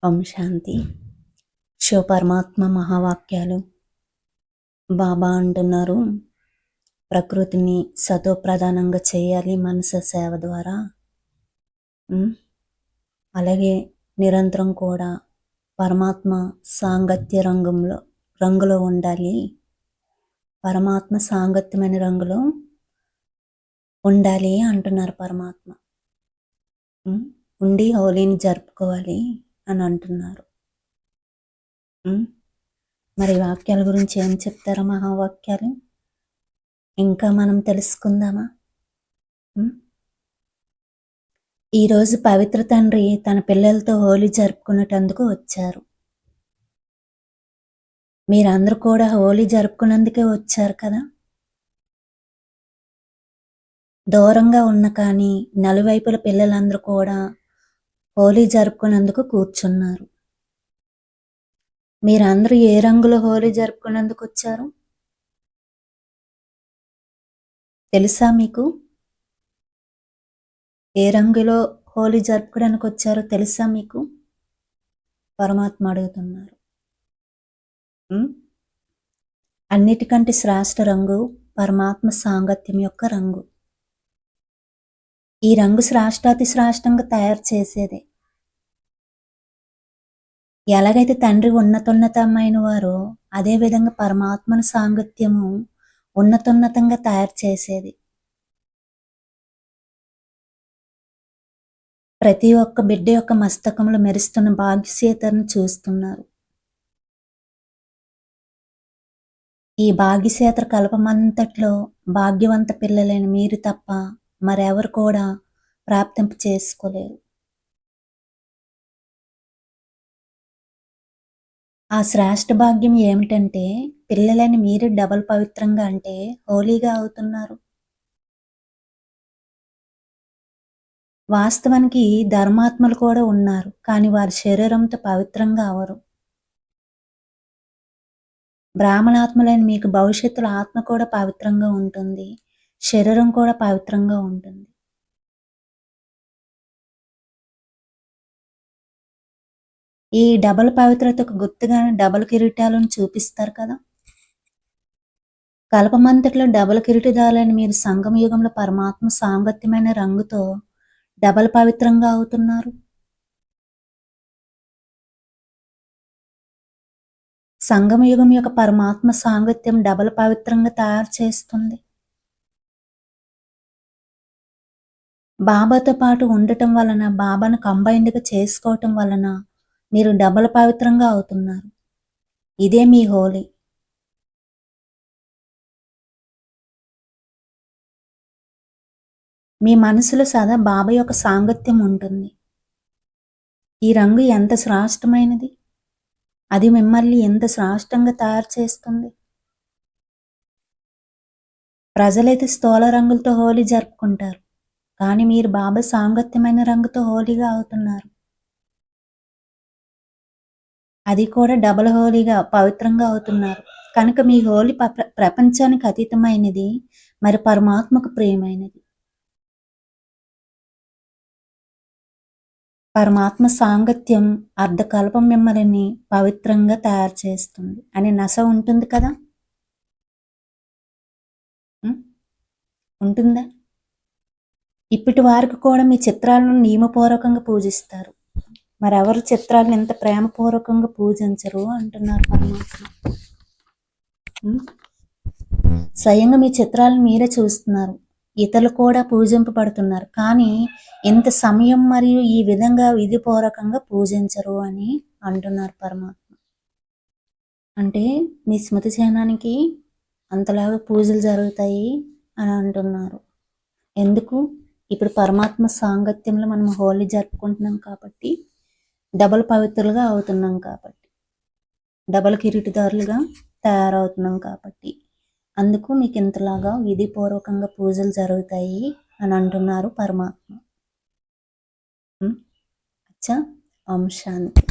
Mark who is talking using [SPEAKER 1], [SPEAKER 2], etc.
[SPEAKER 1] ఓం శాంతి. శివపరమాత్మ మహావాక్యాలు. బాబా అంటున్నారు, ప్రకృతిని సతోప్రధానంగా చేయాలి మనసు సేవ ద్వారా. అలాగే నిరంతరం కూడా పరమాత్మ సాంగత్య రంగులో ఉండాలి. పరమాత్మ సాంగత్యమైన రంగులో ఉండాలి అంటున్నారు పరమాత్మ. ఉండి హోలీని జరుపుకోవాలి అని అంటున్నారు. మరి వాక్యాల గురించి ఏం చెప్తారా మహావాక్యాలు? ఇంకా మనం తెలుసుకుందామా? ఈరోజు పవిత్ర తండ్రి తన పిల్లలతో హోలీ జరుపుకునేటందుకు వచ్చారు. మీరందరూ కూడా హోలీ జరుపుకునేందుకే వచ్చారు కదా. దూరంగా ఉన్న కానీ నలువైపుల పిల్లలందరూ కూడా హోలీ జరుపుకునేందుకు కూర్చున్నారు. మీరందరూ ఏ రంగులో హోలీ జరుపుకునేందుకు వచ్చారు తెలుసా మీకు? ఏ రంగులో హోలీ జరుపుకోవడానికి వచ్చారో తెలుసా మీకు? పరమాత్మ అడుగుతున్నారు. అన్నిటికంటే శ్రేష్ఠ రంగు పరమాత్మ సాంగత్యం యొక్క రంగు. ఈ రంగు శ్రేష్టాతి శ్రేష్టంగా తయారు చేసేదే. ఎలాగైతే తండ్రి ఉన్నతోన్నతమైన వారో అదేవిధంగా పరమాత్మను సాంగత్యము ఉన్నతోన్నతంగా తయారు చేసేది. ప్రతి ఒక్క బిడ్డ యొక్క మస్తకంలో మెరుస్తున్న భాగ్యశేతను చూస్తున్నారు. ఈ భాగ్యశేతర కల్పమంతట్లో భాగ్యవంత పిల్లలైన మీరు తప్ప మరెవరు కూడా ప్రాప్తింప చేసుకోలేరు. ఆ శ్రేష్ఠ భాగ్యం ఏమిటంటే పిల్లలని మీరు డబల్ పవిత్రంగా అంటే హోలీగా అవుతున్నారు. వాస్తవానికి ధర్మాత్మలు కూడా ఉన్నారు, కానీ వారి శరీరంతో పవిత్రంగా అవరు. బ్రాహ్మణాత్మలైన మీకు భవిష్యత్తులో ఆత్మ కూడా పవిత్రంగా ఉంటుంది, శరీరం కూడా పవిత్రంగా ఉంటుంది. ఈ డబల్ పవిత్రతకు గుర్తుగానే డబల్ కిరీటాలను చూపిస్తారు కదా. కల్పమంతట్లో డబల్ కిరీటదారులని మీరు సంగమ యుగంలో పరమాత్మ సాంగత్యమైన రంగుతో డబల్ పవిత్రంగా అవుతున్నారు. సంగమ యుగం యొక్క పరమాత్మ సాంగత్యం డబల్ పవిత్రంగా తయారు చేస్తుంది. బాబాతో పాటు ఉండటం వలన, బాబాను కంబైన్డ్గా చేసుకోవటం వలన మీరు డబల్ పవిత్రంగా అవుతున్నారు. ఇదే మీ హోలీ. మీ మనసులో సదా బాబా యొక్క సాంగత్యం ఉంటుంది. ఈ రంగు ఎంత శ్రేష్టమైనది, అది మిమ్మల్ని ఎంత శ్రేష్టంగా తయారు చేస్తుంది. ప్రజలైతే స్థూల రంగులతో హోలీ జరుపుకుంటారు, కానీ మీరు బాబా సాంగత్యమైన రంగుతో హోలీగా అవుతున్నారు. అది కూడా డబల్ హోలీగా పవిత్రంగా అవుతున్నారు. కనుక మీ హోలీ ప్రపంచానికి అతీతమైనది, మరి పరమాత్మకు ప్రియమైనది. పరమాత్మ సాంగత్యం అర్ధకల్పం మిమ్మల్ని పవిత్రంగా తయారు చేస్తుంది అనే నశ ఉంటుంది కదా. ఉంటుందా? ఇప్పటి వారికి కూడా మీ చిత్రాలను నియమపూర్వకంగా పూజిస్తారు, మరెవరు చిత్రాలను ఎంత ప్రేమపూర్వకంగా పూజించరు అంటున్నారు పరమాత్మ. స్వయంగా మీ చిత్రాలను మీరే చూస్తున్నారు, ఇతరులు కూడా పూజింపబడుతున్నారు, కానీ ఇంత సమయం మరియు ఈ విధంగా విధిపూర్వకంగా పూజించరు అని అంటున్నారు పరమాత్మ. అంటే మీ స్మృతి చిహ్నానికి అంతలాగా పూజలు జరుగుతాయి అని అంటున్నారు. ఎందుకు? ఇప్పుడు పరమాత్మ సాంగత్యంలో మనం హోలీ జరుపుకుంటున్నాం కాబట్టి, డబల్ పవిత్రులుగా అవుతున్నాం కాబట్టి, డబల్ కిరీటిదారులుగా తయారవుతున్నాం కాబట్టి, అందుకు మీకు ఇంతలాగా విధిపూర్వకంగా పూజలు జరుగుతాయి అని అంటున్నారు పరమాత్మ. అచ్చా. ఓం శాంతి.